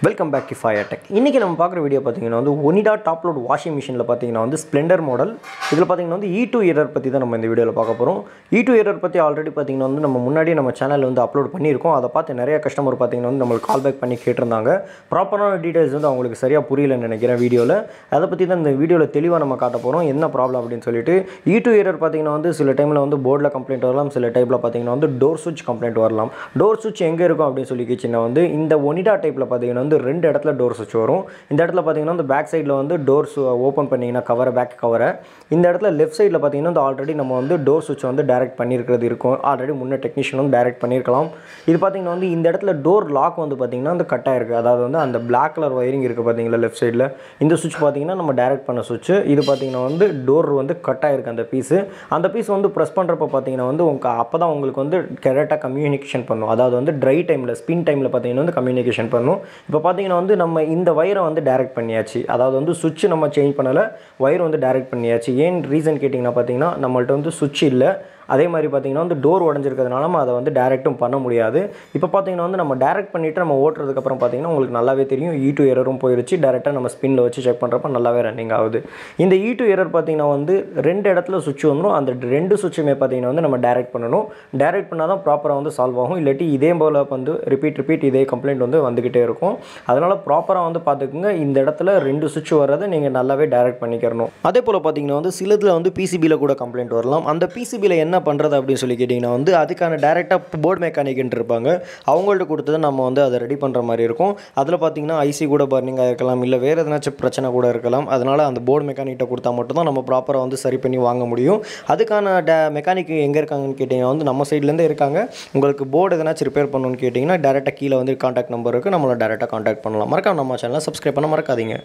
Welcome back to Fire Tech. இன்றைக்கி நம்ம பார்க்குற வீடியோ பார்த்தீங்கன்னா வந்து ஒனிடா டாப் லோட் வாஷிங் மிஷினில் பார்த்தீங்கன்னா வந்து ஸ்ப்ளெண்டர் மாடல். இதில் பார்த்தீங்கன்னா வந்து E2 எரர் பற்றி தான் நம்ம இந்த வீடியோவில் பார்க்க போகிறோம். E2 எரர் பற்றி ஆல்ரெடி பார்த்தீங்கன்னா வந்து நம்ம முன்னாடியே நம்ம சேனலில் வந்து அப்லோட் பண்ணியிருக்கோம். அதை பார்த்து நிறைய கஸ்டமர் பார்த்தீங்கன்னா வந்து நம்மளுக்கு கால் பேக் பண்ணி கேட்டிருந்தாங்க. ப்ராப்பரான டீட்டெயில்ஸ் வந்து அவங்களுக்கு சரியாக புரியலன்னு நினைக்கிறேன் வீடியோவில். அதை பற்றி தான் இந்த வீடியோவில் தெளிவாக நம்ம காட்ட போகிறோம், என்ன ப்ராப்ளம் அப்படின்னு சொல்லிட்டு. E2 எரர் பார்த்தீங்கன்னா வந்து சில டைமில் வந்து போர்டில் கம்ப்ளைண்ட் வரலாம், சில டைப்பில் பார்த்தீங்கன்னா வந்து டோர் சுவிட்ச் கம்ப்ளைண்ட் வரலாம். டோர் சுவிட்ச் எங்கே இருக்கும் அப்படின்னு சொல்லி கேச்சிங்கன்னா வந்து இந்த ஒனிடா டைப்பில் பார்த்தீங்கன்னா வந்து ரெண்டு இடத்துல டோர் சுவிட்ச் வரும். இந்த இடத்துல பார்த்தீங்கன்னா இந்த பேக் சைடில் வந்து டோர்ஸ் ஓப்பன் பண்ணிங்கன்னா கவரை, பேக் கவரை. இந்த இடத்துல லெஃப்ட் சைடில் பார்த்தீங்கன்னா இந்த ஆல்ரெடி நம்ம வந்து டோர் சுவிட்ச் வந்து டைரக்ட் பண்ணியிருக்கிறது இருக்கும். ஆல்ரெடி முன்னே டெக்னீஷியன் வந்து டைரக்ட் பண்ணியிருக்கலாம். இது பார்த்தீங்கன்னா வந்து இந்த இடத்துல டோர் லாக் வந்து பார்த்தீங்கன்னா வந்து கட் ஆயிருக்கு. அதாவது வந்து அந்த பிளாக் கலர் ஒயரிங் இருக்குது பார்த்தீங்களா லெஃப்ட் சைடில். இந்த சுவிட்ச் பார்த்தீங்கன்னா நம்ம டைரக்ட் பண்ண சுவிட்ச். இது பார்த்தீங்கன்னா வந்து டோர் வந்து கட் ஆயிருக்கு அந்த பீஸு. அந்த பீஸ் வந்து ப்ரெஸ் பண்ணுறப்ப பார்த்தீங்கன்னா வந்து அப்போ தான் உங்களுக்கு வந்து கரெக்டாக கம்யூனிகேஷன் பண்ணும். அதாவது வந்து ட்ரை டைமில், ஸ்பின் டைமில் பார்த்தீங்கன்னா வந்து கம்யூனிகேஷன் பண்ணும். இப்போ பார்த்தீங்கன்னா வந்து நம்ம இந்த வயரை வந்து டைரக்ட் பண்ணியாச்சு. அதாவது வந்து சுவிட்ச் நம்ம சேஞ்ச் பண்ணலை, வயர் வந்து டைரக்ட் பண்ணியாச்சு. ஏன் ரீசன் கேட்டிங்கன்னா பார்த்தீங்கன்னா நம்மள்ட்ட வந்து சுவிட்ச் இல்லை. அதே மாதிரி பார்த்தீங்கன்னா வந்து டோர் உடஞ்சிருக்கிறதுனால நம்ம அதை வந்து டேரெக்டும் பண்ண முடியாது. இப்போ பார்த்தீங்கன்னா வந்து நம்ம டேரெக்ட் பண்ணிவிட்டு நம்ம ஓட்டுறதுக்கப்புறம் பார்த்தீங்கன்னா உங்களுக்கு நல்லாவே தெரியும் E2 எரரும் போயிடுச்சு. டேரெக்டாக நம்ம ஸ்பின்னில் வச்சு செக் பண்ணுறப்ப நல்லாவே ரன்னிங் ஆகுது. இந்த E2 எரர் பார்த்தீங்கன்னா வந்து ரெண்டு இடத்துல சுவிட்ச் வந்துடும். அந்த ரெண்டு சுவிட்சுமே பார்த்தீங்கன்னா வந்து நம்ம டேரெக்ட் பண்ணணும். டேரெக்ட் பண்ணால் தான் ப்ராப்பராக வந்து சால்வ் ஆகும். இல்லாட்டி இதே போல் வந்து ரிப்பீட் இதே கம்ப்ளைண்ட் வந்து வந்துக்கிட்டே இருக்கும். அதனால் ப்ராப்பராக வந்து பார்த்துக்குங்க. இந்த இடத்துல ரெண்டு சுவிட்ச் வர்றதை நீங்கள் நல்லாவே டேரெக்ட் பண்ணிக்கிறணும். அதே போல் பார்த்தீங்கன்னா வந்து சிலதில் வந்து PCBயில் கூட கம்ப்ளைண்ட் வரலாம். அந்த PCBயில் என்ன பண்ணுறது அப்படின்னு சொல்லி கேட்டிங்கன்னா வந்து அதுக்கான டேரெக்டாக போர்டு மெக்கானிக்னு இருப்பாங்க. அவங்கள்ட்ட கொடுத்தது நம்ம வந்து அதை ரெடி பண்ணுற மாதிரி இருக்கும். அதில் பார்த்தீங்கன்னா IC கூட பர்னிங்காக இருக்கலாம், இல்லை வேறு எதனாச்சும் பிரச்சனை கூட இருக்கலாம். அதனால் அந்த போர்டு மெக்கானிக்கிட்ட கொடுத்தா மட்டும்தான் நம்ம ப்ராப்பராக வந்து சரி பண்ணி வாங்க முடியும். அதுக்கான மெக்கானிக் எங்கே இருக்காங்கன்னு கேட்டிங்கன்னா வந்து நம்ம சைட்லேருந்தே இருக்காங்க. உங்களுக்கு போர்டு எதனாச்சும் ரிப்பேர் பண்ணணும்னு கேட்டிங்கன்னா டேரெக்டாக கீழே வந்து கான்டாக்ட் நம்பர் இருக்குது, நம்மளை டேரெக்டாக கான்டாக்ட் பண்ணலாம். மறக்காம நம்ம சேனலை சப்ஸ்கிரைப் பண்ண மறக்காதீங்க.